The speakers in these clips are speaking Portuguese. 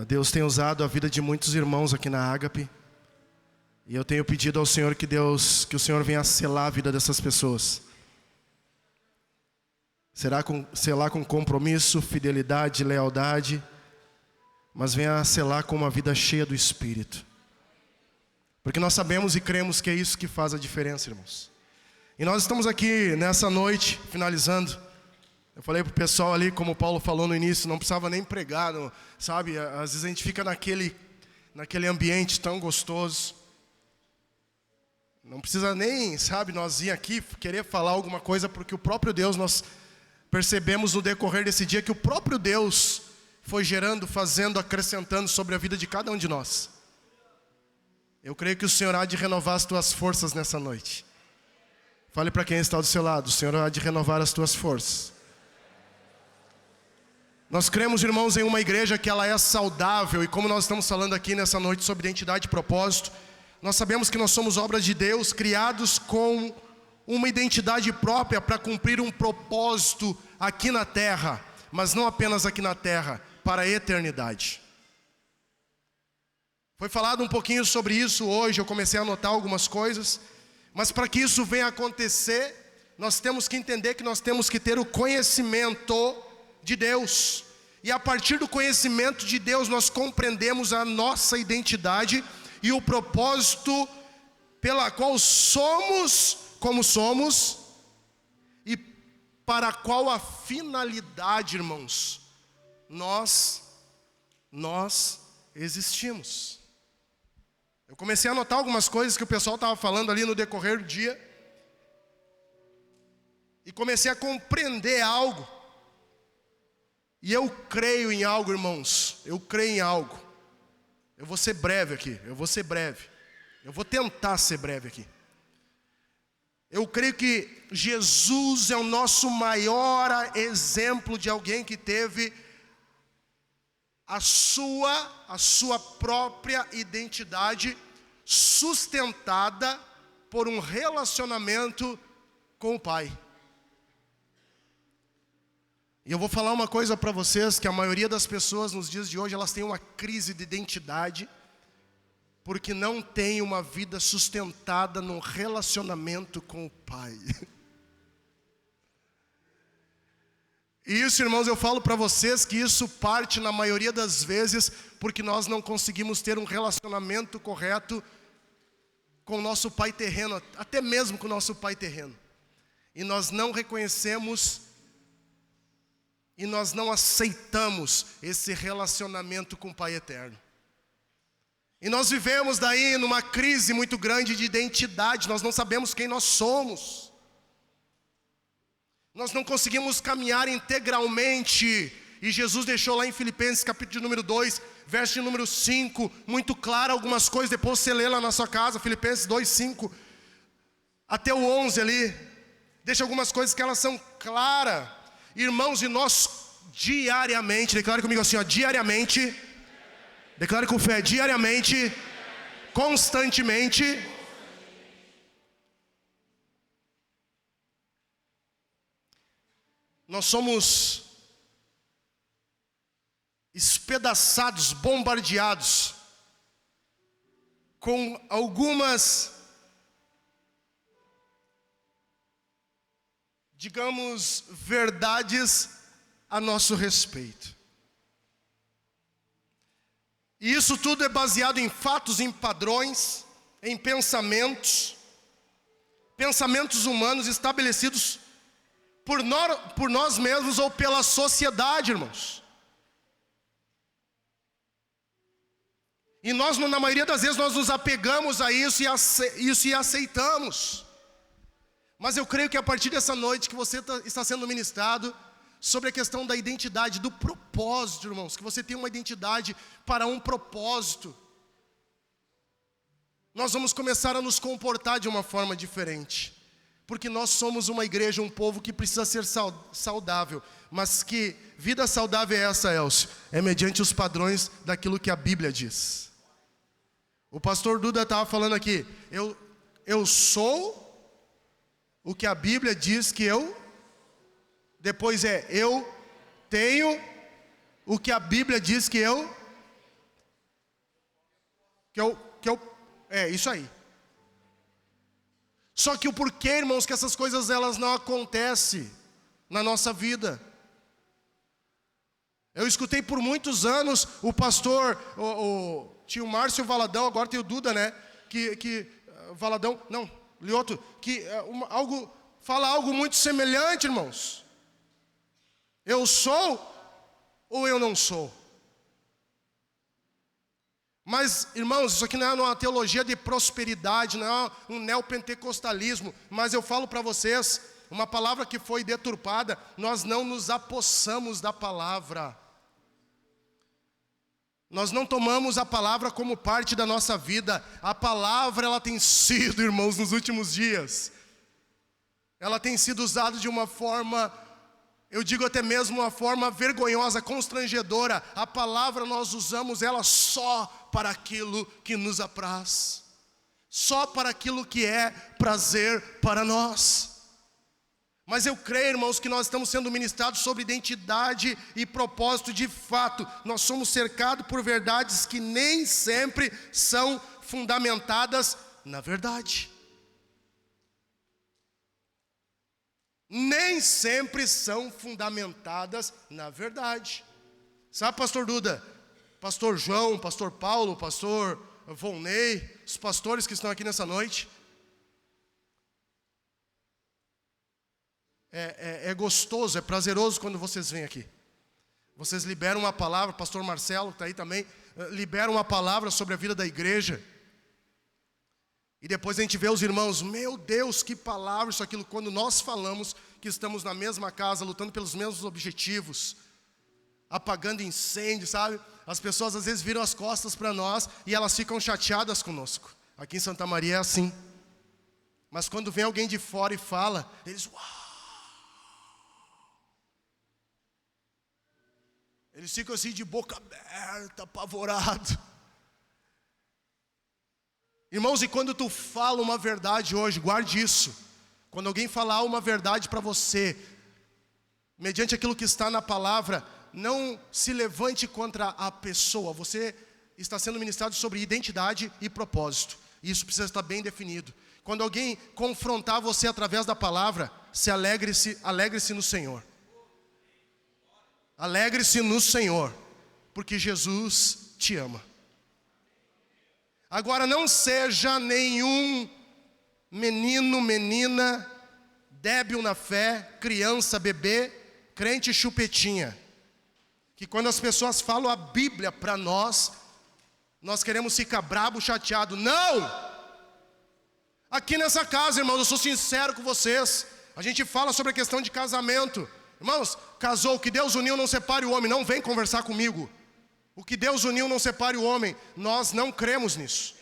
Deus tem usado a vida de muitos irmãos aqui na Ágape. E eu tenho pedido ao Senhor que o Senhor venha selar a vida dessas pessoas. Selar com compromisso, fidelidade, lealdade, mas venha selar com uma vida cheia do Espírito. Porque nós sabemos e cremos que é isso que faz a diferença, irmãos. E nós estamos aqui nessa noite, finalizando. Eu falei para o pessoal ali, como o Paulo falou no início, não precisava nem pregar, sabe? Às vezes a gente fica naquele ambiente tão gostoso. Não precisa nem, sabe, nós ir aqui querer falar alguma coisa, porque o próprio Deus, nós percebemos no decorrer desse dia que o próprio Deus foi gerando, fazendo, acrescentando sobre a vida de cada um de nós. Eu creio que o Senhor há de renovar as tuas forças nessa noite. Fale para quem está do seu lado, o Senhor há de renovar as tuas forças. Nós cremos, irmãos, em uma igreja que ela é saudável. E como nós estamos falando aqui nessa noite sobre identidade e propósito, nós sabemos que nós somos obras de Deus, criados com uma identidade própria para cumprir um propósito aqui na terra. Mas não apenas aqui na terra, para a eternidade. Foi falado um pouquinho sobre isso hoje, eu comecei a anotar algumas coisas. Mas para que isso venha a acontecer, nós temos que entender que nós temos que ter o conhecimento de Deus. E a partir do conhecimento de Deus nós compreendemos a nossa identidade e o propósito pela qual somos como somos e para qual a finalidade, irmãos, nós existimos. Eu comecei a anotar algumas coisas que o pessoal estava falando ali no decorrer do dia e comecei a compreender algo. E eu creio em algo, irmãos. Eu creio em algo. Eu vou ser breve aqui. Eu vou tentar ser breve aqui. Eu creio que Jesus é o nosso maior exemplo de alguém que teve a sua própria identidade sustentada por um relacionamento com o Pai. E eu vou falar uma coisa para vocês, que a maioria das pessoas nos dias de hoje, elas têm uma crise de identidade, porque não tem uma vida sustentada num relacionamento com o Pai. E isso, irmãos, eu falo para vocês que isso parte na maioria das vezes, porque nós não conseguimos ter um relacionamento correto com o nosso pai terreno, até mesmo com o nosso pai terreno. E nós não reconhecemos e nós não aceitamos esse relacionamento com o Pai eterno. E nós vivemos daí numa crise muito grande de identidade. Nós não sabemos quem nós somos. Nós não conseguimos caminhar integralmente. E Jesus deixou lá em Filipenses capítulo de número 2, verso de número 5, muito claro algumas coisas. Depois você lê lá na sua casa, Filipenses 2, 5 até o 11 ali. Deixa algumas coisas que elas são claras. Irmãos, e nós diariamente, declare comigo assim, ó, diariamente, declare com fé, diariamente, constantemente, nós somos espedaçados, bombardeados com algumas, digamos, verdades a nosso respeito. E isso tudo é baseado em fatos, em padrões, em pensamentos humanos estabelecidos por nós mesmos ou pela sociedade, irmãos. E nós, na maioria das vezes, nós nos apegamos a isso e aceitamos. Mas eu creio que a partir dessa noite que você está sendo ministrado sobre a questão da identidade, do propósito, irmãos, que você tem uma identidade para um propósito, nós vamos começar a nos comportar de uma forma diferente, porque nós somos uma igreja, um povo que precisa ser saudável. Mas que vida saudável é essa, Elcio? É mediante os padrões daquilo que a Bíblia diz. O pastor Duda estava falando aqui, eu sou o que a Bíblia diz que eu. Depois eu tenho o que a Bíblia diz que eu É isso aí. Só que o porquê, irmãos, que essas coisas elas não acontecem na nossa vida? Eu escutei por muitos anos o pastor, tinha o Márcio Valadão, agora tem o Duda, né? Valadão, não, Lioto, que fala algo muito semelhante, irmãos. Eu sou ou eu não sou? Mas, irmãos, isso aqui não é uma teologia de prosperidade, não é um neopentecostalismo, mas eu falo para vocês, uma palavra que foi deturpada, nós não nos apossamos da palavra. Nós não tomamos a palavra como parte da nossa vida. A palavra, ela tem sido, irmãos, nos últimos dias, ela tem sido usada de uma forma, eu digo até mesmo uma forma vergonhosa, constrangedora. A palavra nós usamos ela só para aquilo que nos apraz, só para aquilo que é prazer para nós. Mas eu creio, irmãos, que nós estamos sendo ministrados sobre identidade e propósito de fato. Nós somos cercados por verdades que nem sempre são fundamentadas na verdade. Nem sempre são fundamentadas na verdade. Sabe, pastor Duda, pastor João, pastor Paulo, pastor Volney, os pastores que estão aqui nessa noite, é gostoso, é prazeroso quando vocês vêm aqui. Vocês liberam uma palavra, pastor Marcelo que está aí também, libera uma palavra sobre a vida da igreja. E depois a gente vê os irmãos, meu Deus, que palavra isso, aquilo. Quando nós falamos que estamos na mesma casa, lutando pelos mesmos objetivos, apagando incêndio, sabe? As pessoas às vezes viram as costas para nós e elas ficam chateadas conosco. Aqui em Santa Maria é assim. Mas quando vem alguém de fora e fala, eles, uau! Eles ficam assim de boca aberta, apavorado. Irmãos, e quando tu fala uma verdade hoje, guarde isso. Quando alguém falar uma verdade para você, mediante aquilo que está na palavra, não se levante contra a pessoa. Você está sendo ministrado sobre identidade e propósito. Isso precisa estar bem definido. Quando alguém confrontar você através da palavra, alegre-se no Senhor. Alegre-se no Senhor, porque Jesus te ama. Agora, não seja nenhum menino, menina, débil na fé, criança, bebê, crente chupetinha, que quando as pessoas falam a Bíblia para nós queremos ficar brabo, chateado. Não! Aqui nessa casa, irmãos, eu sou sincero com vocês, a gente fala sobre a questão de casamento. Irmãos, casou, o que Deus uniu não separe o homem. Não vem conversar comigo. O que Deus uniu não separe o homem. Nós não cremos nisso.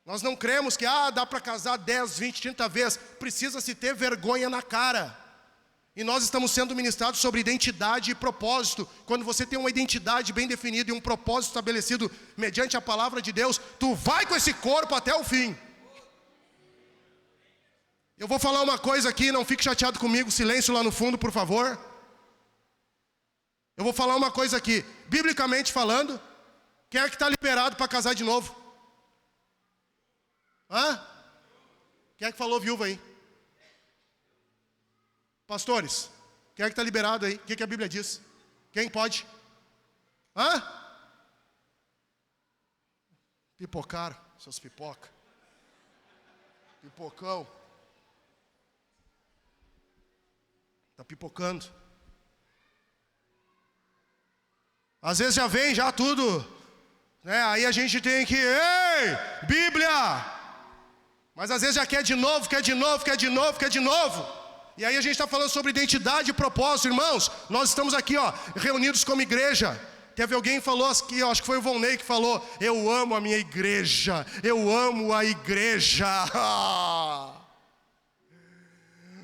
Nós não cremos que dá para casar 10, 20, 30 vezes. Precisa se ter vergonha na cara. E nós estamos sendo ministrados sobre identidade e propósito. Quando você tem uma identidade bem definida e um propósito estabelecido mediante a palavra de Deus, tu vai com esse corpo até o fim. Eu vou falar uma coisa aqui, não fique chateado comigo, silêncio lá no fundo, por favor. Eu vou falar uma coisa aqui, biblicamente falando, quem é que está liberado para casar de novo? Quem é que falou viúva aí? Pastores, quem é que está liberado aí? O que a Bíblia diz? Quem pode? Pipocaram, seus pipoca. Pipocão. Está pipocando. Às vezes já vem, já tudo, né? Aí a gente tem que, Bíblia! Mas às vezes já quer de novo. E aí a gente está falando sobre identidade e propósito, irmãos. Nós estamos aqui, reunidos como igreja. Teve alguém que falou aqui, acho que foi o Volney que falou, eu amo a minha igreja, eu amo a igreja.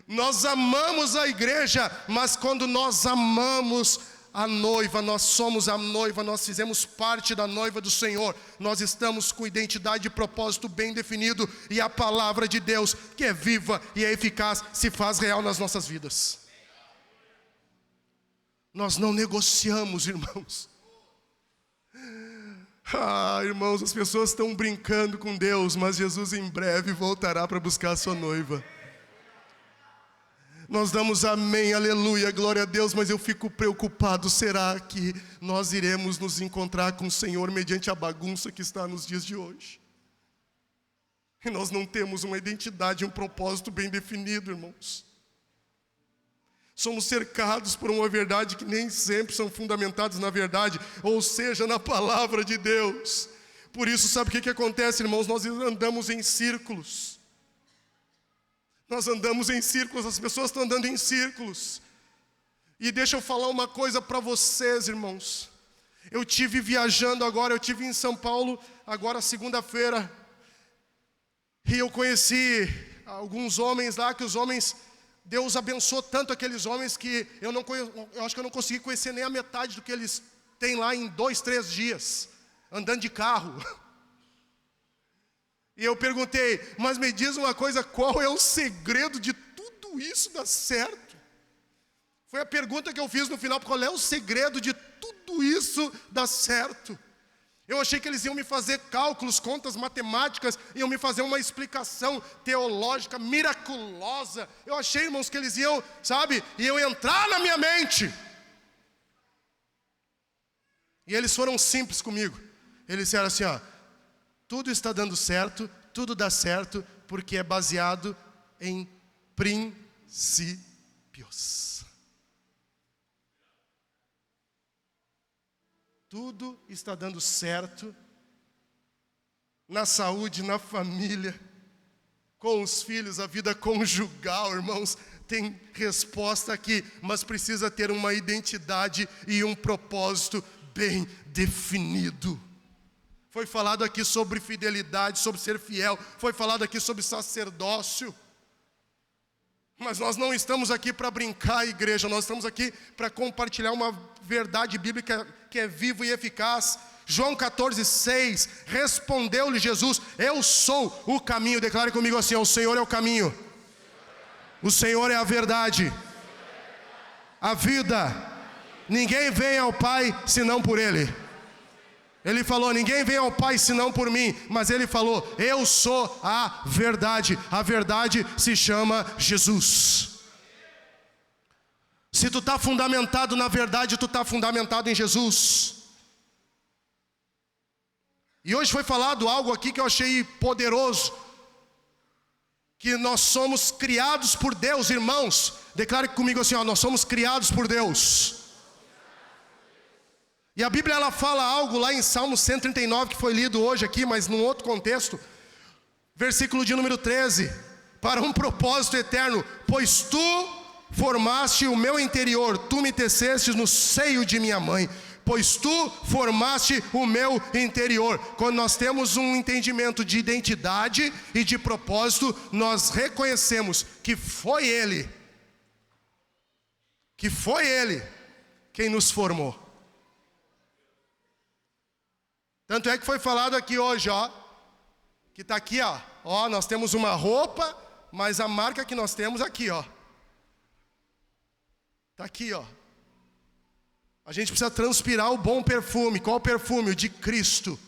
Nós amamos a igreja, mas quando nós amamos a noiva, nós somos a noiva, nós fizemos parte da noiva do Senhor, nós estamos com identidade e propósito bem definido, e a palavra de Deus, que é viva e é eficaz, se faz real nas nossas vidas. Nós não negociamos, irmãos. Irmãos, as pessoas estão brincando com Deus, mas Jesus em breve voltará para buscar a sua noiva. Nós damos amém, aleluia, glória a Deus, mas eu fico preocupado, será que nós iremos nos encontrar com o Senhor mediante a bagunça que está nos dias de hoje? E nós não temos uma identidade, um propósito bem definido, irmãos. Somos cercados por uma verdade que nem sempre são fundamentados na verdade, ou seja, na palavra de Deus. Por isso, sabe o que acontece, irmãos? Nós andamos em círculos. Nós andamos em círculos, as pessoas estão andando em círculos. E deixa eu falar uma coisa para vocês, irmãos. Eu tive viajando agora, eu tive em São Paulo, agora segunda-feira. E eu conheci alguns homens lá, que os homens... Deus abençoou tanto aqueles homens que eu acho que eu não consegui conhecer nem a metade do que eles têm lá em 2, 3 dias, andando de carro. E eu perguntei, mas me diz uma coisa, qual é o segredo de tudo isso dar certo? Foi a pergunta que eu fiz no final, qual é o segredo de tudo isso dar certo? Eu achei que eles iam me fazer cálculos, contas matemáticas, iam me fazer uma explicação teológica miraculosa. Eu achei, irmãos, que eles iam, iam entrar na minha mente. E eles foram simples comigo. Eles disseram assim, tudo está dando certo, tudo dá certo, porque é baseado em princípios. Tudo está dando certo na saúde, na família, com os filhos, a vida conjugal, irmãos, tem resposta aqui, mas precisa ter uma identidade e um propósito bem definido. Foi falado aqui sobre fidelidade, sobre ser fiel, foi falado aqui sobre sacerdócio. Mas nós não estamos aqui para brincar, igreja, nós estamos aqui para compartilhar uma verdade bíblica que é viva e eficaz. João 14:6, respondeu-lhe Jesus, eu sou o caminho. Declare comigo assim, o Senhor é o caminho, o Senhor é a verdade, a vida, ninguém vem ao Pai senão por Ele. Ele falou, ninguém vem ao Pai senão por mim, mas Ele falou, eu sou a verdade se chama Jesus. Se tu está fundamentado na verdade, tu está fundamentado em Jesus. E hoje foi falado algo aqui que eu achei poderoso, que nós somos criados por Deus, irmãos. Declare comigo assim, nós somos criados por Deus. E a Bíblia ela fala algo lá em Salmo 139, que foi lido hoje aqui, mas num outro contexto. Versículo de número 13. Para um propósito eterno, pois tu formaste o meu interior, tu me teceste no seio de minha mãe. Pois tu formaste o meu interior. Quando nós temos um entendimento de identidade e de propósito, nós reconhecemos que foi Ele quem nos formou. Tanto é que foi falado aqui hoje, que está aqui, nós temos uma roupa, mas a marca que nós temos aqui, está aqui, A gente precisa transpirar o bom perfume. Qual perfume? O de Cristo.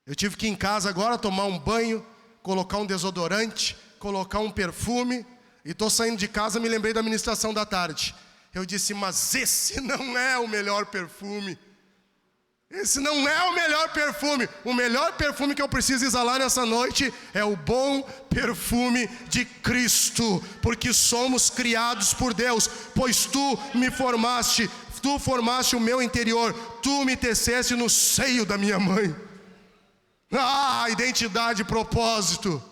Eu tive que ir em casa agora tomar um banho, colocar um desodorante, colocar um perfume, e estou saindo de casa, me lembrei da ministração da tarde. Eu disse, mas esse não é o melhor perfume. Esse não é o melhor perfume. O melhor perfume que eu preciso exalar nessa noite é o bom perfume de Cristo. Porque somos criados por Deus. Pois tu formaste o meu interior. Tu me teceste no seio da minha mãe. Identidade e propósito.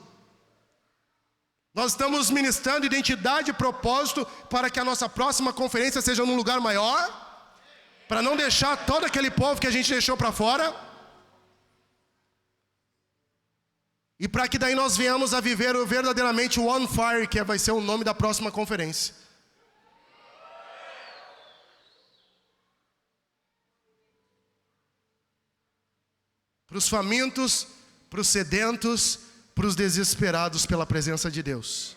Nós estamos ministrando identidade e propósito para que a nossa próxima conferência seja num lugar maior, para não deixar todo aquele povo que a gente deixou para fora, e para que daí nós venhamos a viver verdadeiramente o On Fire, que vai ser o nome da próxima conferência. Para os famintos, para os sedentos, para os desesperados pela presença de Deus.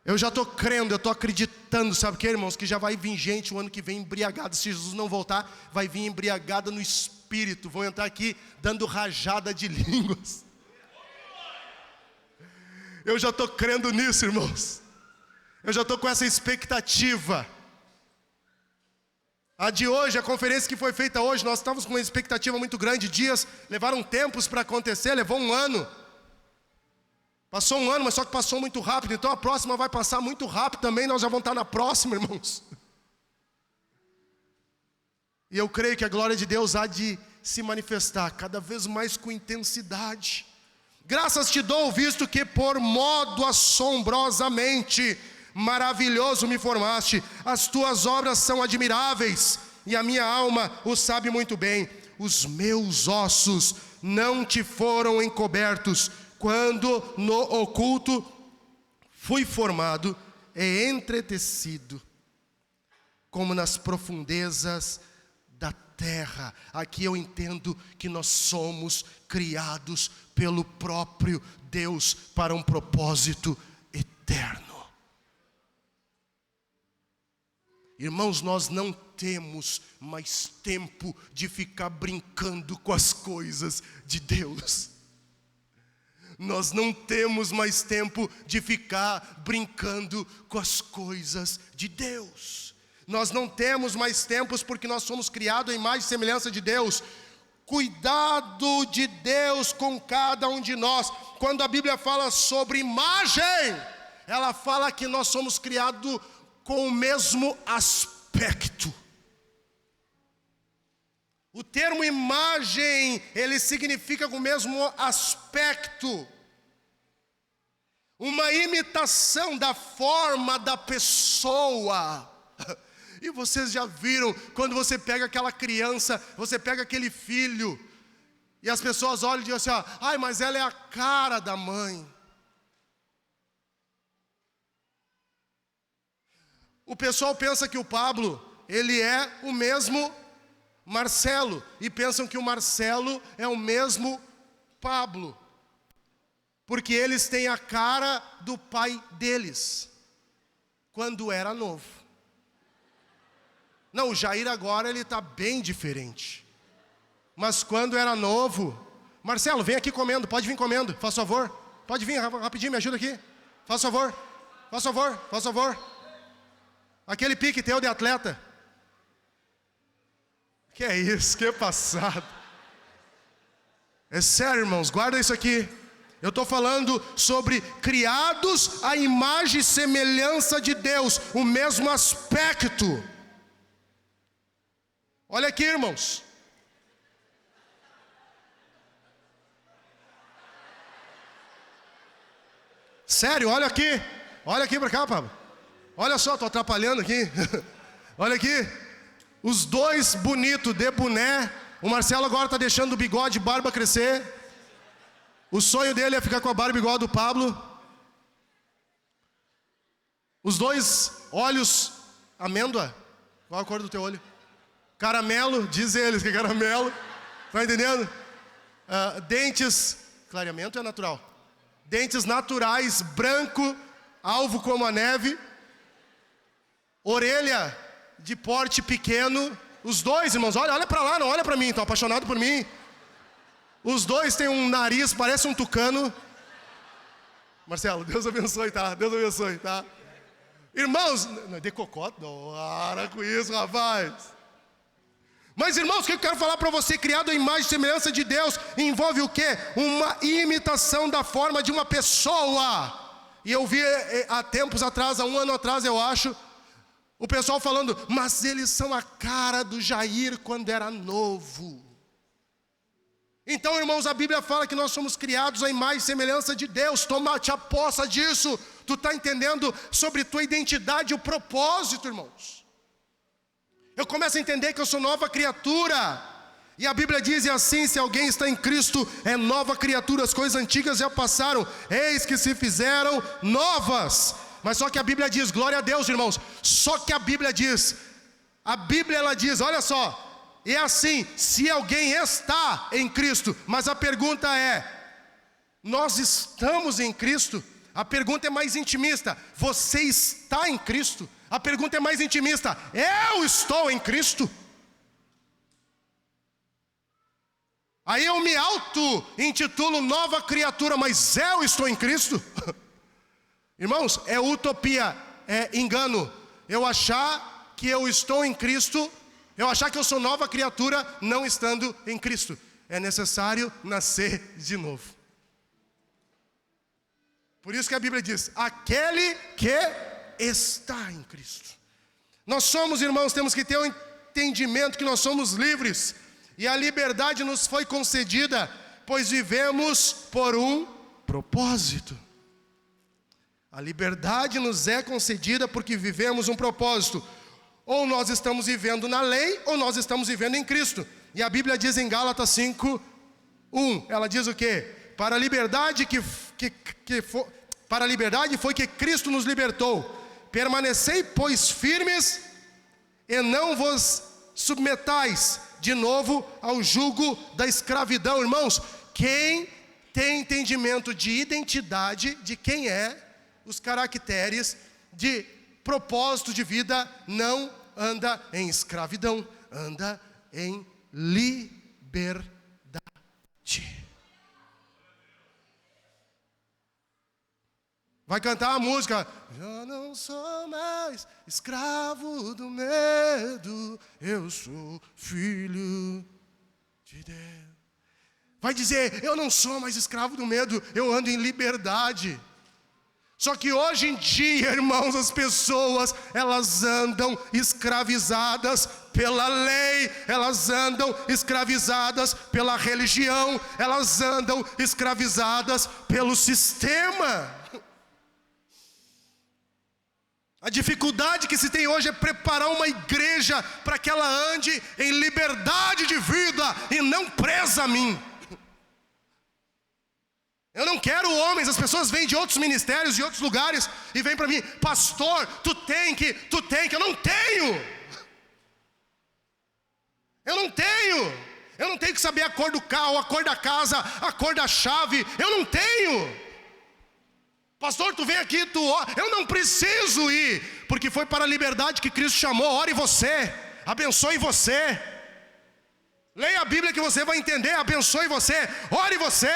Eu já estou crendo, eu estou acreditando acreditando, sabe o que, irmãos? Que já vai vir gente o ano que vem embriagada. Se Jesus não voltar, vai vir embriagada no Espírito. Vão entrar aqui dando rajada de línguas. Eu já estou crendo nisso, irmãos. Eu já estou com essa expectativa. A de hoje, a conferência que foi feita hoje, nós estávamos com uma expectativa muito grande. Dias levaram tempos para acontecer, levou um ano. Passou um ano, mas só que passou muito rápido. Então a próxima vai passar muito rápido também. Nós já vamos estar na próxima, irmãos. E eu creio que a glória de Deus há de se manifestar cada vez mais com intensidade. Graças te dou, visto que por modo assombrosamente maravilhoso me formaste. As tuas obras são admiráveis, e a minha alma o sabe muito bem. Os meus ossos não te foram encobertos, quando no oculto fui formado e entretecido, como nas profundezas da terra. Aqui eu entendo que nós somos criados pelo próprio Deus para um propósito eterno. Irmãos, nós não temos mais tempo de ficar brincando com as coisas de Deus. Nós não temos mais tempo de ficar brincando com as coisas de Deus. Nós não temos mais tempos porque nós somos criados à imagem e semelhança de Deus. Cuidado de Deus com cada um de nós. Quando a Bíblia fala sobre imagem, ela fala que nós somos criados com o mesmo aspecto. O termo imagem, ele significa com o mesmo aspecto. Uma imitação da forma da pessoa. E vocês já viram, quando você pega aquela criança, você pega aquele filho, e as pessoas olham e dizem assim, ai, mas ela é a cara da mãe. O pessoal pensa que o Pablo, ele é o mesmo Marcelo, e pensam que o Marcelo é o mesmo Pablo, porque eles têm a cara do pai deles, quando era novo. Não, o Jair agora ele está bem diferente, mas quando era novo, Marcelo, vem aqui comendo, pode vir comendo, faz favor, pode vir rapidinho, me ajuda aqui, faz favor, faz favor, faz favor. Aquele pique teu de atleta. Que é isso? Que passado. É sério, irmãos, guarda isso aqui. Eu estou falando sobre criados à imagem e semelhança de Deus, o mesmo aspecto. Olha aqui, irmãos. Sério, olha aqui para cá, Pablo. Olha só, estou atrapalhando aqui. Olha aqui. Os dois bonitos de boné. O Marcelo agora está deixando o bigode e barba crescer. O sonho dele é ficar com a barba igual a do Pablo. Os dois olhos amêndoa. Qual a cor do teu olho? Caramelo, diz eles que é caramelo. Tá entendendo? Dentes, clareamento é natural. Dentes naturais, branco, alvo como a neve. Orelha de porte pequeno. Os dois, irmãos, olha para lá, não olha para mim, estão apaixonados por mim. Os dois têm um nariz, parece um tucano. Marcelo, Deus abençoe, tá? Deus abençoe, tá? Irmãos, de cocó, para com isso, rapaz. Mas, irmãos, o que eu quero falar para você, criado à imagem e semelhança de Deus, envolve o quê? Uma imitação da forma de uma pessoa. E eu vi há tempos atrás, há um ano atrás, eu acho, o pessoal falando, mas eles são a cara do Jair quando era novo. Então, irmãos, a Bíblia fala que nós somos criados à imagem e semelhança de Deus. Toma-te a posse disso. Tu está entendendo sobre tua identidade e o propósito, irmãos. Eu começo a entender que eu sou nova criatura. E a Bíblia diz assim, se alguém está em Cristo, é nova criatura. As coisas antigas já passaram, eis que se fizeram novas. Mas só que a Bíblia diz, glória a Deus, irmãos. Só que a Bíblia ela diz, olha só. É assim, se alguém está em Cristo. Mas a pergunta é, nós estamos em Cristo? A pergunta é mais intimista, você está em Cristo? A pergunta é mais intimista: eu estou em Cristo? Aí eu me auto-intitulo nova criatura, mas eu estou em Cristo? Irmãos, é utopia, é engano. Eu achar que eu estou em Cristo, eu achar que eu sou nova criatura não estando em Cristo. É necessário nascer de novo. Por isso que a Bíblia diz: aquele que está em Cristo. Nós somos, irmãos, temos que ter um entendimento que nós somos livres. E a liberdade nos foi concedida, pois vivemos por um propósito. A liberdade nos é concedida porque vivemos um propósito. Ou nós estamos vivendo na lei, ou nós estamos vivendo em Cristo. E a Bíblia diz em Gálatas 5:1, ela diz o quê? Para a liberdade para a liberdade foi que Cristo nos libertou. Permanecei, pois, firmes, e não vos submetais de novo ao jugo da escravidão. Irmãos, quem tem entendimento de identidade, de quem é, os caracteres, de propósito de vida, não anda em escravidão, anda em liberdade. Vai cantar a música: eu não sou mais escravo do medo, eu sou filho de Deus. Vai dizer: eu não sou mais escravo do medo, eu ando em liberdade. Só que hoje em dia, irmãos, as pessoas, elas andam escravizadas pela lei, elas andam escravizadas pela religião, elas andam escravizadas pelo sistema. A dificuldade que se tem hoje é preparar uma igreja para que ela ande em liberdade de vida e não presa a mim. Eu não quero homens, as pessoas vêm de outros ministérios, de outros lugares, e vêm para mim: pastor, tu tem que, eu não tenho. Eu não tenho que saber a cor do carro, a cor da casa, a cor da chave, eu não tenho. Pastor, tu vem aqui, tu ora. Eu não preciso ir, porque foi para a liberdade que Cristo chamou. Ore você, abençoe você. Leia a Bíblia que você vai entender, abençoe você, ore você.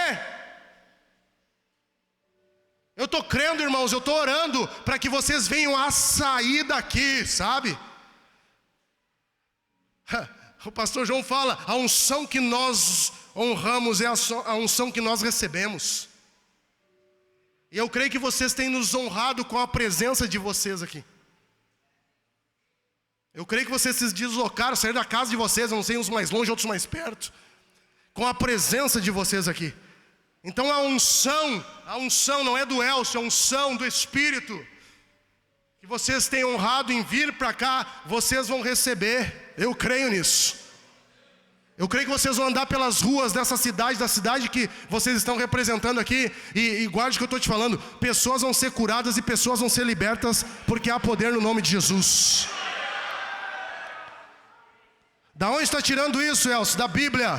Eu estou crendo, irmãos, eu estou orando para que vocês venham a sair daqui, sabe? O pastor João fala: a unção que nós honramos é a unção que nós recebemos. E eu creio que vocês têm nos honrado com a presença de vocês aqui. Eu creio que vocês se deslocaram, saíram da casa de vocês, eu não sei, uns mais longe, outros mais perto, com a presença de vocês aqui. Então a unção não é do Elcio, a unção do Espírito, que vocês têm honrado em vir para cá, vocês vão receber. Eu creio nisso. Eu creio que vocês vão andar pelas ruas dessa cidade, da cidade que vocês estão representando aqui, e guarde o que eu estou te falando: pessoas vão ser curadas e pessoas vão ser libertas, porque há poder no nome de Jesus. Da onde está tirando isso, Elcio? Da Bíblia.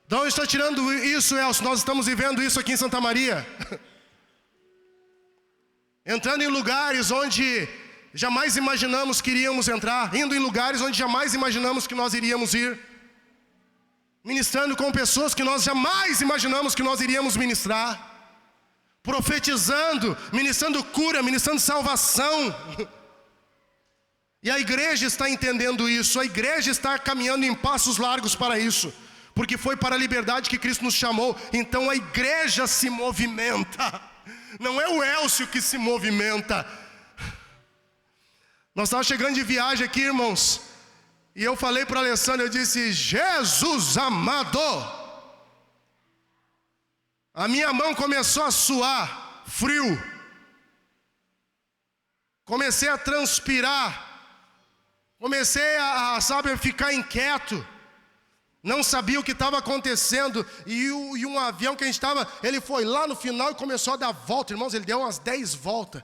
Da onde está tirando isso, Elcio? Nós estamos vivendo isso aqui em Santa Maria. Entrando em lugares onde jamais imaginamos que iríamos entrar, indo em lugares onde jamais imaginamos que nós iríamos ir, ministrando com pessoas que nós jamais imaginamos que nós iríamos ministrar, profetizando, ministrando cura, ministrando salvação. E a igreja está entendendo isso, a igreja está caminhando em passos largos para isso, porque foi para a liberdade que Cristo nos chamou. Então a igreja se movimenta, não é o Elcio que se movimenta. Nós estávamos chegando de viagem aqui, irmãos, e eu falei para a Alessandra, eu disse: Jesus amado, a minha mão começou a suar, frio, comecei a transpirar, comecei a ficar inquieto, não sabia o que estava acontecendo, e um avião que a gente estava, ele foi lá no final e começou a dar volta, irmãos, ele deu umas 10 voltas,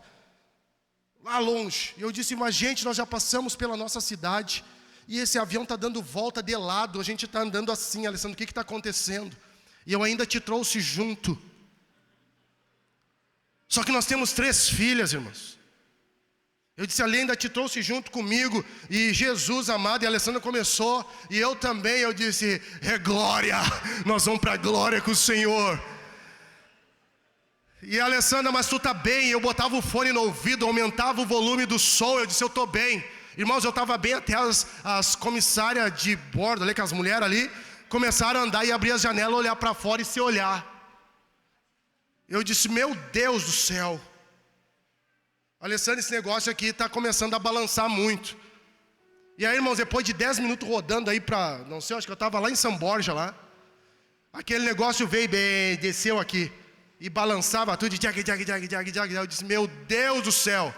lá longe, e eu disse: mas gente, nós já passamos pela nossa cidade, e esse avião está dando volta de lado, a gente está andando assim, Alessandro, o que está acontecendo? E eu ainda te trouxe junto. Só que nós temos 3 filhas, irmãos. Eu disse, ali ainda te trouxe junto comigo. E Jesus amado, e a Alessandra começou. E eu também, eu disse, é glória. Nós vamos para a glória com o Senhor. E a Alessandra, mas tu tá bem? Eu botava o fone no ouvido, aumentava o volume do som. Eu disse, eu tô bem. Irmãos, eu estava bem até as comissárias de bordo ali, que as mulheres ali começaram a andar e abrir as janelas, olhar para fora e se olhar. Eu disse, meu Deus do céu. Alessandra, esse negócio aqui está começando a balançar muito. E aí, irmãos, depois de 10 minutos rodando aí para, não sei, acho que eu estava lá em São Borja lá. Aquele negócio veio bem, desceu aqui. E balançava tudo, eu disse, meu Deus do céu.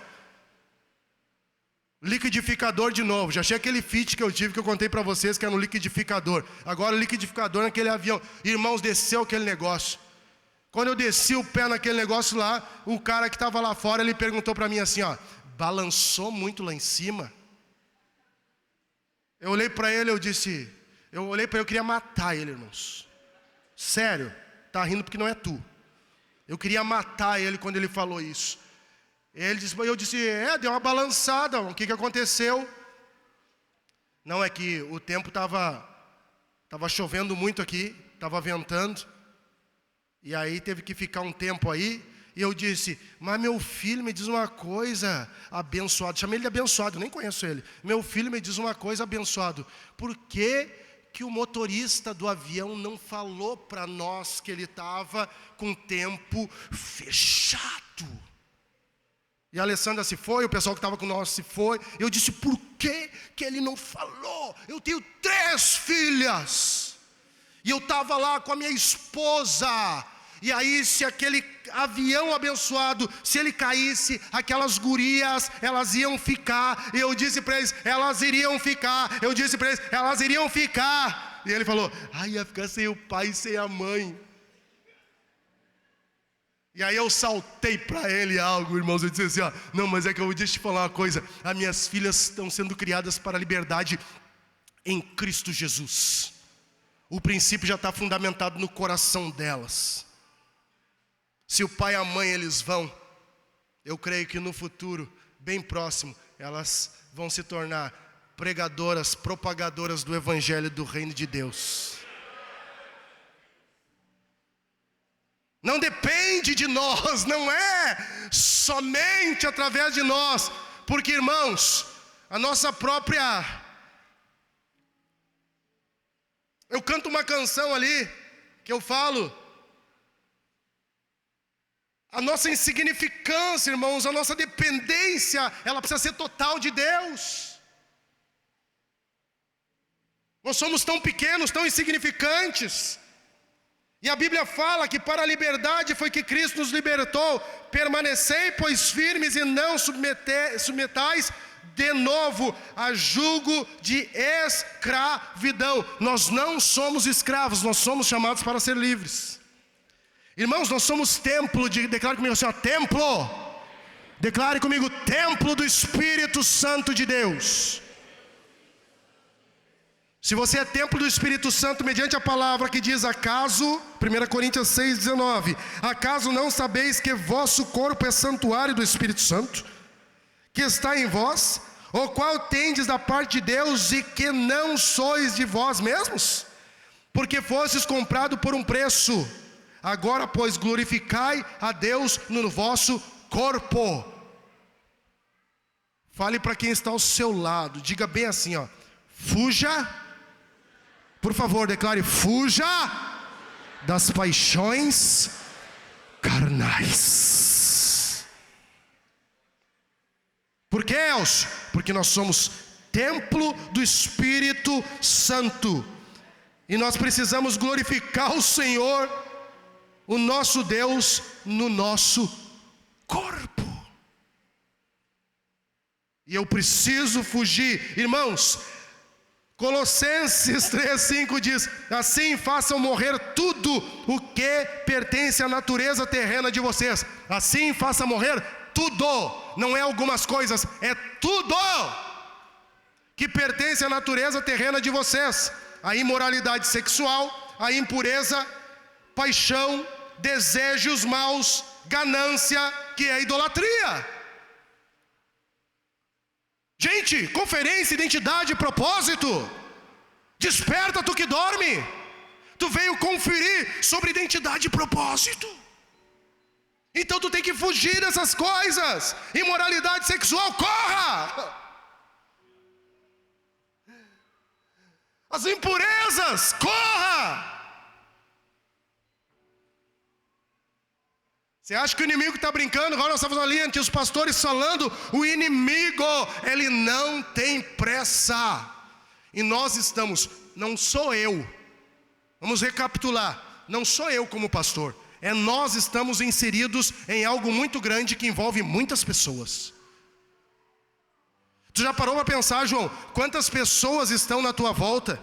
Liquidificador de novo. Já achei aquele fit que eu tive, que eu contei para vocês, que era no liquidificador. Agora o liquidificador naquele avião. Irmãos, desceu aquele negócio. Quando eu desci o pé naquele negócio lá, o cara que estava lá fora, ele perguntou para mim assim, ó, balançou muito lá em cima? Eu olhei para ele, eu queria matar ele, irmãos. Sério, tá rindo porque não é tu. Eu queria matar ele quando ele falou isso. Eu disse, deu uma balançada, o que aconteceu? Não, é que o tempo estava chovendo muito aqui, estava ventando. E aí teve que ficar um tempo aí. E eu disse, mas meu filho me diz uma coisa, abençoado. Chamei ele de abençoado, nem conheço ele. Meu filho me diz uma coisa, abençoado. Por que o motorista do avião não falou para nós que ele estava com o tempo fechado? E a Alessandra se foi, o pessoal que estava com nós se foi. Eu disse, por que ele não falou? Eu tenho 3 filhas. E eu estava lá com a minha esposa. E aí, se aquele avião abençoado, se ele caísse, aquelas gurias, elas iam ficar. E eu disse para eles, elas iriam ficar. Eu disse para eles, elas iriam ficar. E ele falou, ia ficar sem o pai e sem a mãe. E aí eu saltei para ele algo, irmãos. Eu disse assim, não, mas é que eu deixa eu te falar uma coisa. As minhas filhas estão sendo criadas para a liberdade em Cristo Jesus. O princípio já está fundamentado no coração delas. Se o pai e a mãe eles vão, eu creio que no futuro, bem próximo, elas vão se tornar pregadoras, propagadoras do Evangelho do Reino de Deus. Não depende de nós, não é somente através de nós, porque, irmãos, a nossa própria... Eu canto uma canção ali, que eu falo, a nossa insignificância, irmãos, a nossa dependência, ela precisa ser total de Deus. Nós somos tão pequenos, tão insignificantes. E a Bíblia fala que para a liberdade foi que Cristo nos libertou. Permanecei, pois, firmes e não submetais de novo a jugo de escravidão. Nós não somos escravos, nós somos chamados para ser livres. Irmãos, nós somos templo declare comigo assim, templo. Declare comigo, templo do Espírito Santo de Deus. Se você é templo do Espírito Santo, mediante a palavra que diz, acaso, 1 Coríntios 6,19, acaso não sabeis que vosso corpo é santuário do Espírito Santo, que está em vós, o qual tendes da parte de Deus, e que não sois de vós mesmos? Porque fostes comprado por um preço. Agora, pois, glorificai a Deus no vosso corpo. Fale para quem está ao seu lado, diga bem assim, fuja. Por favor, declare, fuja das paixões carnais. Por que, Elcio? Porque nós somos templo do Espírito Santo. E nós precisamos glorificar o Senhor, o nosso Deus, no nosso corpo. E eu preciso fugir. Irmãos, Colossenses 3,5 diz, assim façam morrer tudo o que pertence à natureza terrena de vocês. Assim faça morrer tudo, não é algumas coisas, é tudo que pertence à natureza terrena de vocês. A imoralidade sexual, a impureza, paixão, desejos maus, ganância, que é idolatria. Gente, conferência, identidade, propósito. Desperta tu que dorme. Tu veio conferir sobre identidade e propósito. Então tu tem que fugir dessas coisas. Imoralidade sexual, corra! As impurezas, corra! Você acha que o inimigo está brincando? Agora nós estamos ali ante os pastores falando. O inimigo, ele não tem pressa. E nós estamos, não sou eu. Vamos recapitular. Não sou eu como pastor. Nós estamos inseridos em algo muito grande que envolve muitas pessoas. Tu já parou para pensar, João, quantas pessoas estão na tua volta?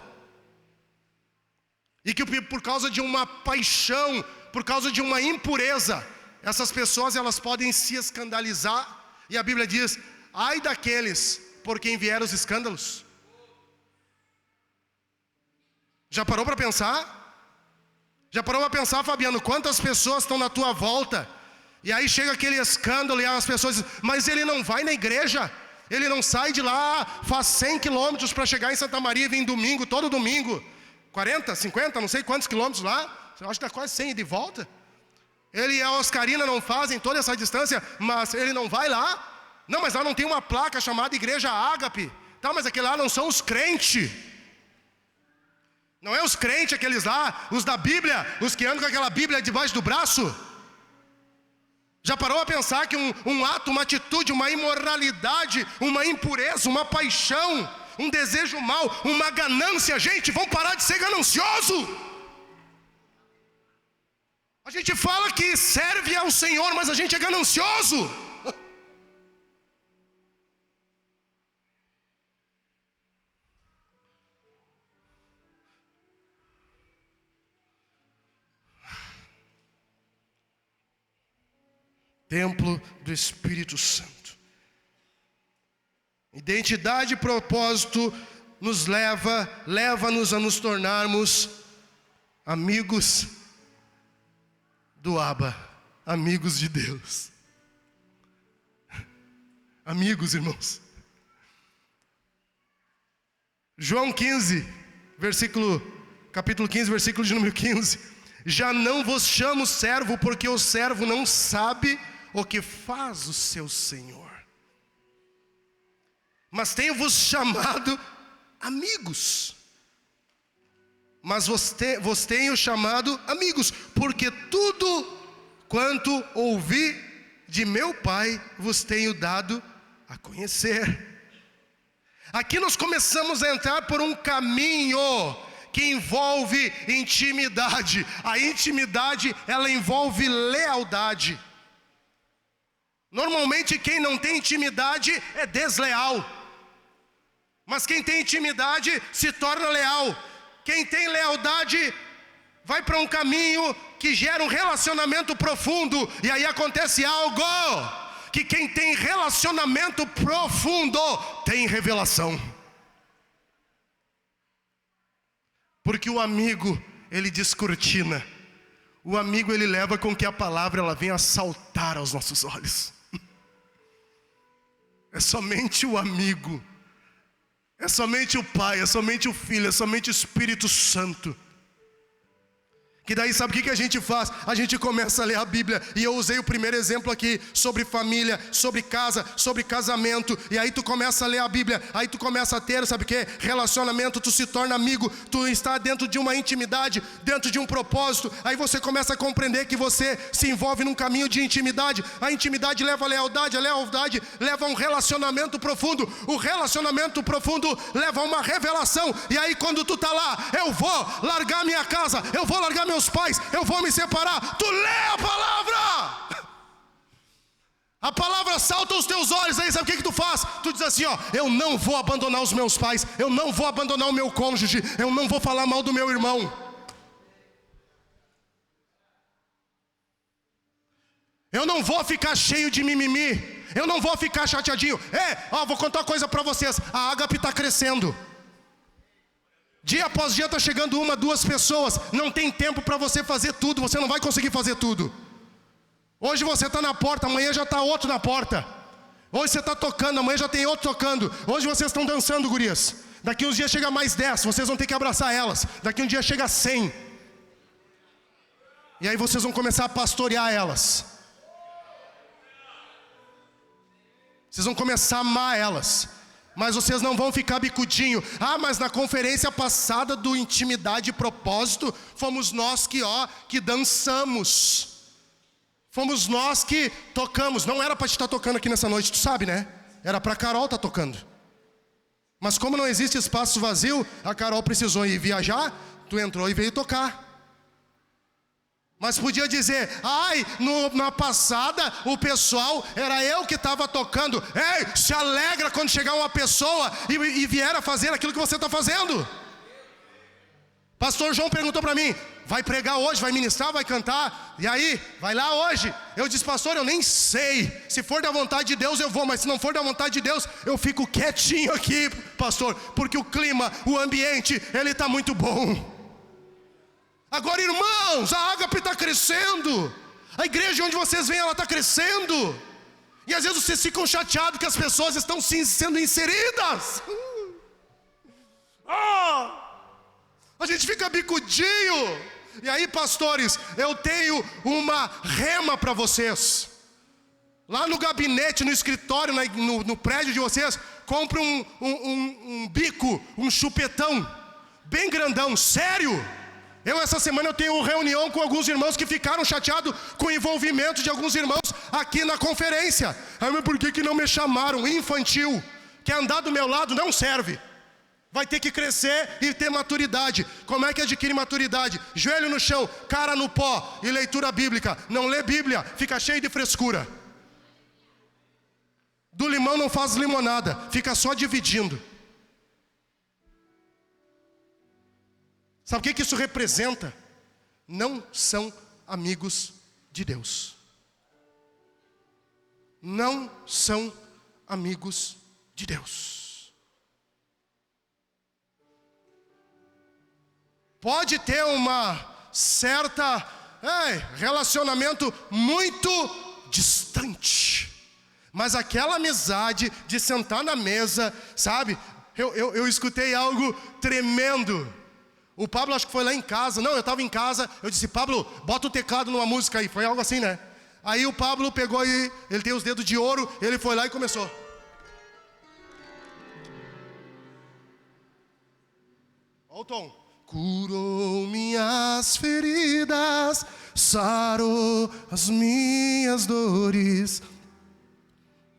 E que por causa de uma paixão, por causa de uma impureza, essas pessoas elas podem se escandalizar. E a Bíblia diz, ai daqueles por quem vieram os escândalos. Já parou para pensar? Já parou para pensar, Fabiano, quantas pessoas estão na tua volta? E aí chega aquele escândalo e as pessoas dizem, mas ele não vai na igreja. Ele não sai de lá, faz 100 quilômetros para chegar em Santa Maria e vem domingo, todo domingo. 40, 50, não sei quantos quilômetros lá. Eu acho que dá quase 100 de volta. Ele e a Oscarina não fazem toda essa distância, mas ele não vai lá. Não, mas lá não tem uma placa chamada Igreja Ágape. Tá, mas aquele lá não são os crentes. Não é os crentes aqueles lá, os da Bíblia, os que andam com aquela Bíblia debaixo do braço. Já parou a pensar que um ato, uma atitude, uma imoralidade, uma impureza, uma paixão, um desejo mau, uma ganância, gente, vamos parar de ser ganancioso. A gente fala que serve ao Senhor, mas a gente é ganancioso. Templo do Espírito Santo. Identidade e propósito nos leva-nos a nos tornarmos amigos do Abba, amigos de Deus. Amigos, irmãos. João 15, capítulo 15, versículo de número 15. Já não vos chamo servo, porque o servo não sabe o que faz o seu Senhor. Mas tenho-vos chamado amigos. Mas vos tenho chamado amigos, porque tudo quanto ouvi de meu Pai vos tenho dado a conhecer. Aqui nós começamos a entrar por um caminho que envolve intimidade. A intimidade, ela envolve lealdade. Normalmente quem não tem intimidade é desleal. Mas quem tem intimidade se torna leal. Quem tem lealdade vai para um caminho que gera um relacionamento profundo. E aí acontece algo, que quem tem relacionamento profundo tem revelação. Porque o amigo, ele descortina. O amigo, ele leva com que a palavra ela venha saltar aos nossos olhos. É somente o amigo. É somente o Pai, é somente o Filho, é somente o Espírito Santo. Que daí sabe o que a gente faz? A gente começa a ler a Bíblia. E eu usei o primeiro exemplo aqui sobre família, sobre casa, sobre casamento. E aí tu começa a ler a Bíblia. Aí tu começa a ter, sabe o que? Relacionamento, tu se torna amigo. Tu está dentro de uma intimidade, dentro de um propósito. Aí você começa a compreender que você se envolve num caminho de intimidade. A intimidade leva a lealdade leva a um relacionamento profundo. O relacionamento profundo leva a uma revelação. E aí quando tu tá lá, eu vou largar minha casa, eu vou largar meus pais, eu vou me separar. Tu lê a palavra. A palavra salta aos teus olhos. Aí sabe o que tu faz? Tu diz assim, ó, eu não vou abandonar os meus pais, eu não vou abandonar o meu cônjuge, eu não vou falar mal do meu irmão. Eu não vou ficar cheio de mimimi, eu não vou ficar chateadinho. Vou contar uma coisa pra vocês. A Ágape está crescendo. Dia após dia está chegando 1, 2 pessoas. Não tem tempo para você fazer tudo. Você não vai conseguir fazer tudo. Hoje você está na porta, amanhã já está outro na porta. Hoje você está tocando, amanhã já tem outro tocando. Hoje vocês estão dançando, gurias. Daqui uns dias chega mais 10, vocês vão ter que abraçar elas. Daqui um dia chega 100. E aí vocês vão começar a pastorear elas. Vocês vão começar a amar elas. Mas vocês não vão ficar bicudinho. Ah, mas na conferência passada do Intimidade e Propósito, fomos nós que dançamos. Fomos nós que tocamos. Não era para te estar tocando aqui nessa noite, tu sabe, né? Era para a Carol estar tocando. Mas como não existe espaço vazio, a Carol precisou ir viajar, tu entrou e veio tocar. Mas podia dizer, ai, na passada o pessoal, era eu que estava tocando. Ei, se alegra quando chegar uma pessoa e vier a fazer aquilo que você está fazendo. Pastor João perguntou para mim, vai pregar hoje, vai ministrar, vai cantar? E aí, vai lá hoje? Eu disse, pastor, eu nem sei. Se for da vontade de Deus eu vou, mas se não for da vontade de Deus, eu fico quietinho aqui, pastor. Porque o clima, o ambiente, ele está muito bom. Agora, irmãos, a Ágape está crescendo. A igreja onde vocês vêm, ela está crescendo. E às vezes vocês ficam chateados que as pessoas estão sim sendo inseridas. A gente fica bicudinho. E aí, pastores, eu tenho uma rema para vocês. Lá no gabinete, no escritório, no prédio de vocês, compre um bico, um chupetão, bem grandão, sério. Essa semana eu tenho reunião com alguns irmãos que ficaram chateados com o envolvimento de alguns irmãos aqui na conferência. Mas por que não me chamaram? Infantil. Quer andar do meu lado? Não serve. Vai ter que crescer e ter maturidade. Como é que adquire maturidade? Joelho no chão, cara no pó e leitura bíblica. Não lê Bíblia, fica cheio de frescura. Do limão não faz limonada, fica só dividindo. Sabe o que isso representa? Não são amigos de Deus. Não são amigos de Deus. Pode ter uma certa relacionamento muito distante, mas aquela amizade de sentar na mesa, sabe? Eu escutei algo tremendo. O Pablo acho que foi lá em casa. Não, eu estava em casa. Eu disse, Pablo, bota o teclado numa música aí. Foi algo assim, né? Aí o Pablo pegou e ele tem os dedos de ouro. Ele foi lá e começou. Olha o tom. Curou minhas feridas, sarou as minhas dores,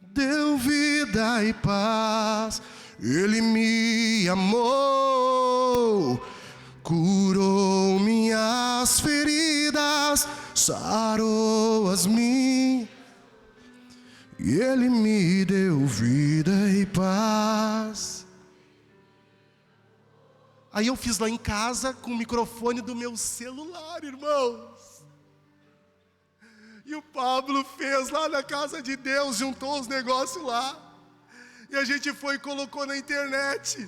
deu vida e paz. Ele me amou. Curou minhas feridas, sarou as minhas, e Ele me deu vida e paz. Aí eu fiz lá em casa com o microfone do meu celular, irmãos. E o Pablo fez lá na casa de Deus, juntou os negócios lá. E a gente foi e colocou na internet.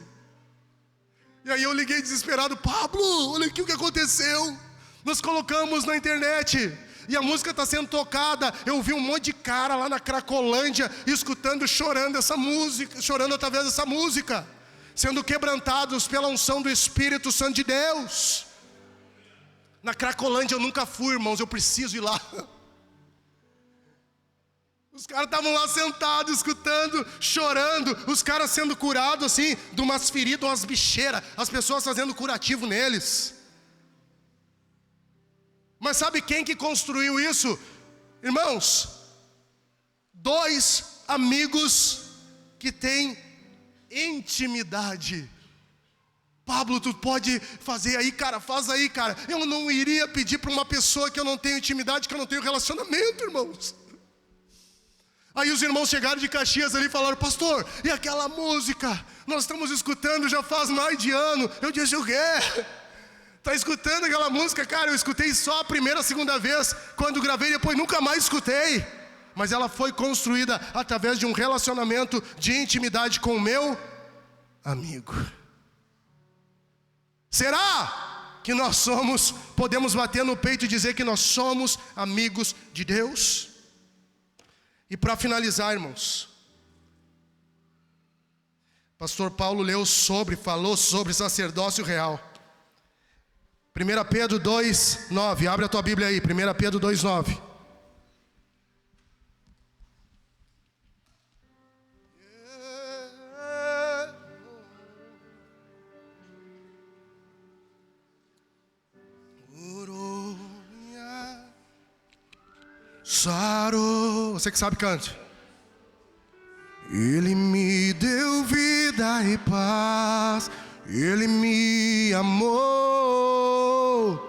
E aí eu liguei desesperado, Pablo, olha aqui o que aconteceu. Nós colocamos na internet e a música está sendo tocada. Eu vi um monte de cara lá na Cracolândia escutando, chorando essa música, chorando através dessa música, sendo quebrantados pela unção do Espírito Santo de Deus. Na Cracolândia eu nunca fui, irmãos, eu preciso ir lá. Os caras estavam lá sentados, escutando, chorando, os caras sendo curados assim, de umas feridas, umas bicheiras, as pessoas fazendo curativo neles. Mas sabe quem que construiu isso? Irmãos, 2 amigos que têm intimidade. Pablo, tu pode fazer aí, cara, faz aí, cara. Eu não iria pedir para uma pessoa que eu não tenho intimidade, que eu não tenho relacionamento, irmãos. Aí os irmãos chegaram de Caxias ali e falaram, pastor, e aquela música? Nós estamos escutando já faz mais de ano. Eu disse, o quê? Está escutando aquela música? Cara, eu escutei só a primeira, a segunda vez, quando gravei, depois nunca mais escutei. Mas ela foi construída através de um relacionamento de intimidade com o meu amigo. Será que nós podemos bater no peito e dizer que nós somos amigos de Deus? E para finalizar, irmãos, Pastor Paulo falou sobre sacerdócio real. 1 Pedro 2:9, abre a tua Bíblia aí, 1 Pedro 2:9. Você que sabe, cante. Ele me deu vida e paz, Ele me amou.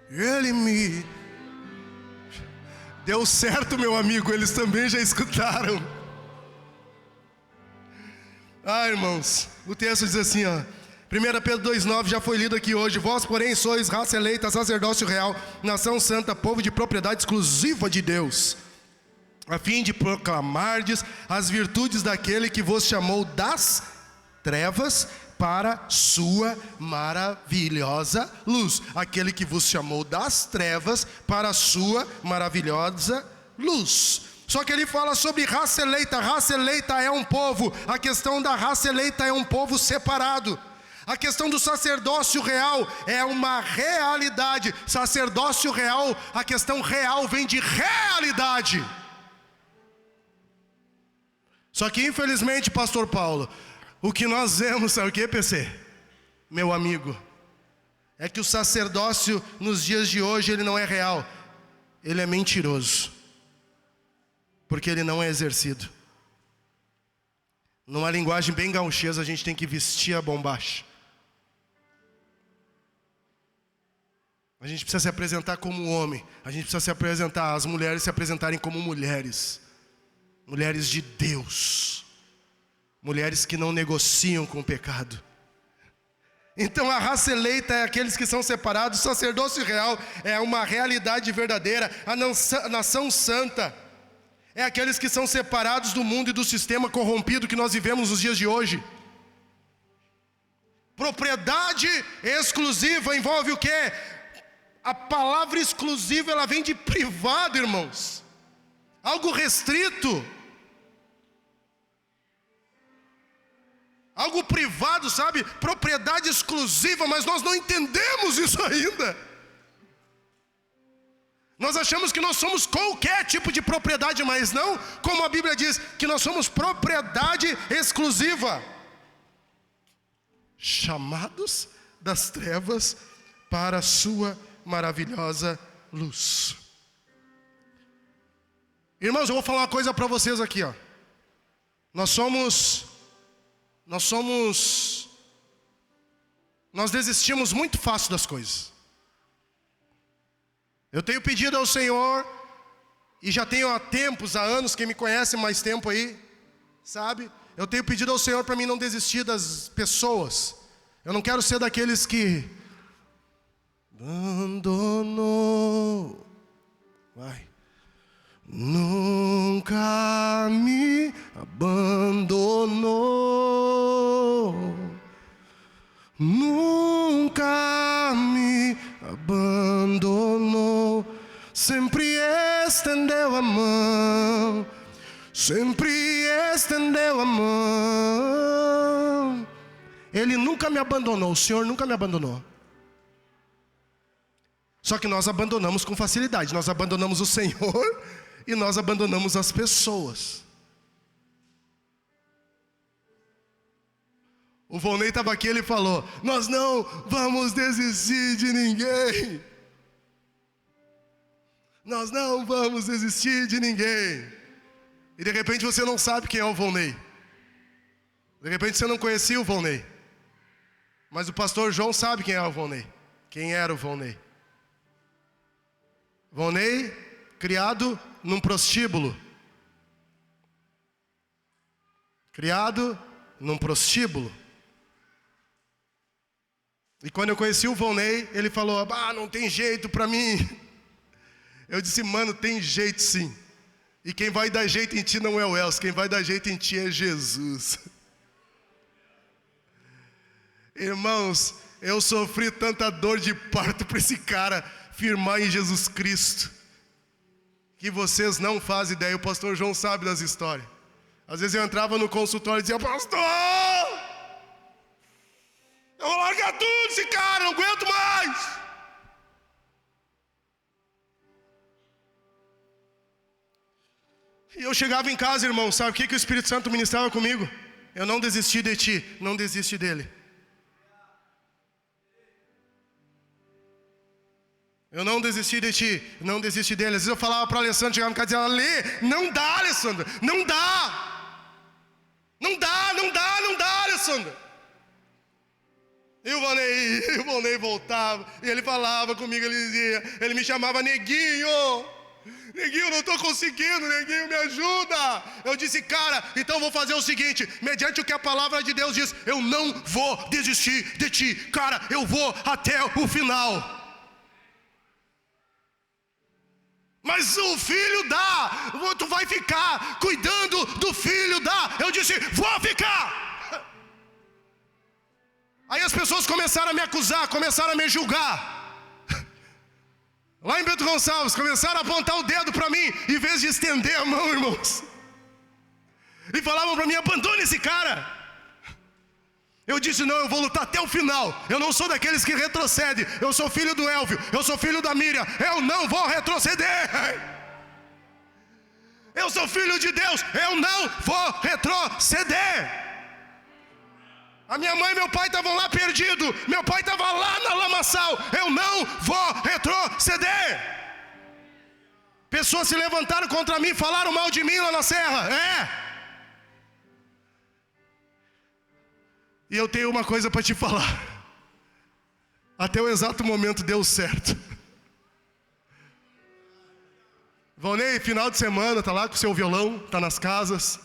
Ele me deu certo, meu amigo, eles também já escutaram. Irmãos, o texto diz assim, 1 Pedro 2:9 já foi lido aqui hoje. Vós, porém, sois raça eleita, sacerdócio real, nação santa, povo de propriedade exclusiva de Deus, a fim de proclamardes as virtudes daquele que vos chamou das trevas para sua maravilhosa luz. Aquele que vos chamou das trevas para sua maravilhosa luz. Só que ele fala sobre raça eleita. Raça eleita é um povo. A questão da raça eleita é um povo separado. A questão do sacerdócio real é uma realidade. Sacerdócio real, a questão real vem de realidade. Só que infelizmente, pastor Paulo, o que nós vemos, sabe o que, PC? Meu amigo, é que o sacerdócio nos dias de hoje ele não é real. Ele é mentiroso. Porque ele não é exercido. Numa linguagem bem gauchesa, a gente tem que vestir a bombacha. A gente precisa se apresentar como homem. A gente precisa se apresentar, as mulheres se apresentarem como mulheres. Mulheres de Deus. Mulheres que não negociam com o pecado. Então a raça eleita é aqueles que são separados. O sacerdócio real é uma realidade verdadeira. A nação santa é aqueles que são separados do mundo e do sistema corrompido que nós vivemos nos dias de hoje. Propriedade exclusiva envolve o quê? A palavra exclusiva, ela vem de privado, irmãos. Algo restrito. Algo privado, sabe? Propriedade exclusiva, mas nós não entendemos isso ainda. Nós achamos que nós somos qualquer tipo de propriedade, mas não, como a Bíblia diz, que nós somos propriedade exclusiva. Chamados das trevas para a sua maravilhosa luz. Irmãos, eu vou falar uma coisa para vocês aqui, Nós desistimos muito fácil das coisas. Eu tenho pedido ao Senhor, e já tenho há tempos, há anos, quem me conhece mais tempo aí, sabe? Eu tenho pedido ao Senhor para mim não desistir das pessoas. Eu não quero ser daqueles que abandonou. Nunca me abandonou. Nunca me abandonou. Sempre estendeu a mão. Sempre estendeu a mão. Ele nunca me abandonou. O Senhor nunca me abandonou. Só que nós abandonamos com facilidade. Nós abandonamos o Senhor e nós abandonamos as pessoas. O Volney estava aqui, ele falou: nós não vamos desistir de ninguém. Nós não vamos desistir de ninguém. E de repente você não sabe quem é o Volney. De repente você não conhecia o Volney. Mas o pastor João sabe quem é o Volney. Quem era o Volney? Volney, criado num prostíbulo. Criado num prostíbulo. E quando eu conheci o Volney, ele falou: não tem jeito pra mim. Eu disse: mano, tem jeito sim. E quem vai dar jeito em ti não é o Elcio, quem vai dar jeito em ti é Jesus. Irmãos, eu sofri tanta dor de parto por esse cara firmar em Jesus Cristo, que vocês não fazem ideia. O pastor João sabe das histórias. Às vezes eu entrava no consultório e dizia: pastor, eu vou largar tudo esse cara, não aguento mais. E eu chegava em casa, irmão, sabe o que o Espírito Santo ministrava comigo? Eu não desisti de ti, não desiste dele. Eu não desisti de ti, não desisti dele. Às vezes eu falava para a Alessandra, chegava em casa e dizia: Alê, não dá, Alessandra, não dá. Não dá, não dá, não dá, Alessandra. E o Valnei voltava, e ele falava comigo, ele me chamava Neguinho. Neguinho, eu não estou conseguindo, Neguinho, me ajuda. Eu disse: cara, então eu vou fazer o seguinte, mediante o que a palavra de Deus diz, eu não vou desistir de ti, cara, eu vou até o final. Mas o filho dá, tu vai ficar cuidando do filho dá. Eu disse: vou ficar. Aí as pessoas começaram a me acusar, começaram a me julgar. Lá em Bento Gonçalves, começaram a apontar o dedo para mim, em vez de estender a mão, irmãos. E falavam para mim: abandone esse cara. Eu disse: não, eu vou lutar até o final. Eu não sou daqueles que retrocedem. Eu sou filho do Elvio, eu sou filho da Miriam. Eu não vou retroceder. Eu sou filho de Deus, eu não vou retroceder. A minha mãe e meu pai estavam lá perdidos. Meu pai estava lá na lamaçal. Eu não vou retroceder. Pessoas se levantaram contra mim, falaram mal de mim lá na serra. E eu tenho uma coisa para te falar. Até o exato momento deu certo. Valnei, final de semana, tá lá com o seu violão, tá nas casas.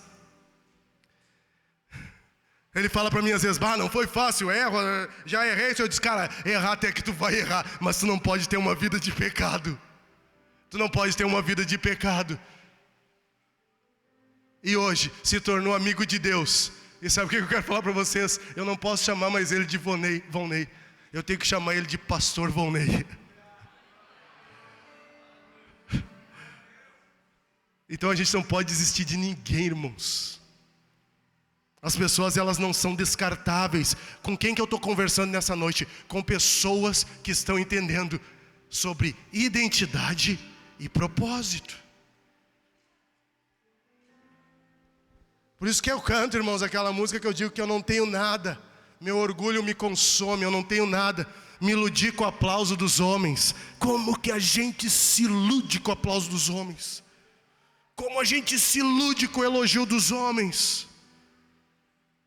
Ele fala para mim às vezes: não foi fácil, erro, já errei. Eu disse: cara, errar até que tu vai errar, mas tu não pode ter uma vida de pecado. Tu não pode ter uma vida de pecado. E hoje se tornou amigo de Deus. E sabe o que eu quero falar para vocês? Eu não posso chamar mais ele de Valnei. Eu tenho que chamar ele de Pastor Valnei. Então a gente não pode desistir de ninguém, irmãos. As pessoas, elas não são descartáveis. Com quem que eu estou conversando nessa noite? Com pessoas que estão entendendo sobre identidade e propósito. Por isso que eu canto, irmãos, aquela música que eu digo que eu não tenho nada. Meu orgulho me consome, eu não tenho nada. Me iludi com o aplauso dos homens. Como que a gente se ilude com o aplauso dos homens? Como a gente se ilude com o elogio dos homens?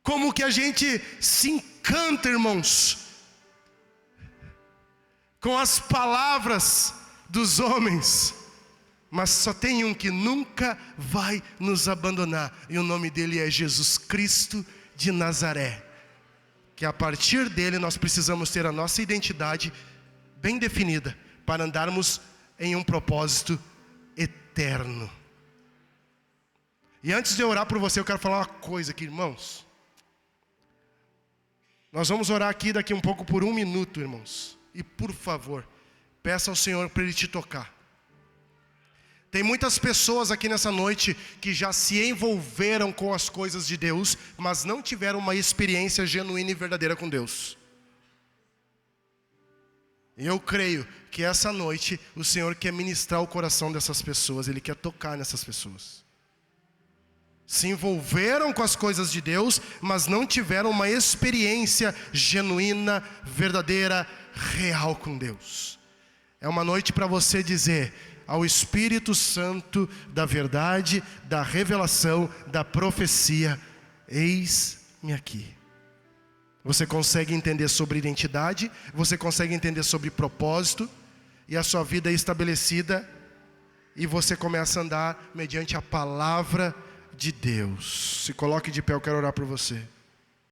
Como que a gente se encanta, irmãos, com as palavras dos homens. Mas só tem um que nunca vai nos abandonar, e o nome dele é Jesus Cristo de Nazaré. Que a partir dele nós precisamos ter a nossa identidade bem definida, para andarmos em um propósito eterno. E antes de eu orar por você, eu quero falar uma coisa aqui, irmãos. Nós vamos orar aqui daqui um pouco por 1 minuto, irmãos. E por favor, peça ao Senhor para Ele te tocar. Tem muitas pessoas aqui nessa noite que já se envolveram com as coisas de Deus, mas não tiveram uma experiência genuína e verdadeira com Deus. E eu creio que essa noite o Senhor quer ministrar o coração dessas pessoas. Ele quer tocar nessas pessoas. Se envolveram com as coisas de Deus, mas não tiveram uma experiência genuína, verdadeira, real com Deus. É uma noite para você dizer ao Espírito Santo da verdade, da revelação, da profecia: eis-me aqui. Você consegue entender sobre identidade, você consegue entender sobre propósito, e a sua vida é estabelecida, e você começa a andar mediante a palavra de Deus. Se coloque de pé, eu quero orar por você.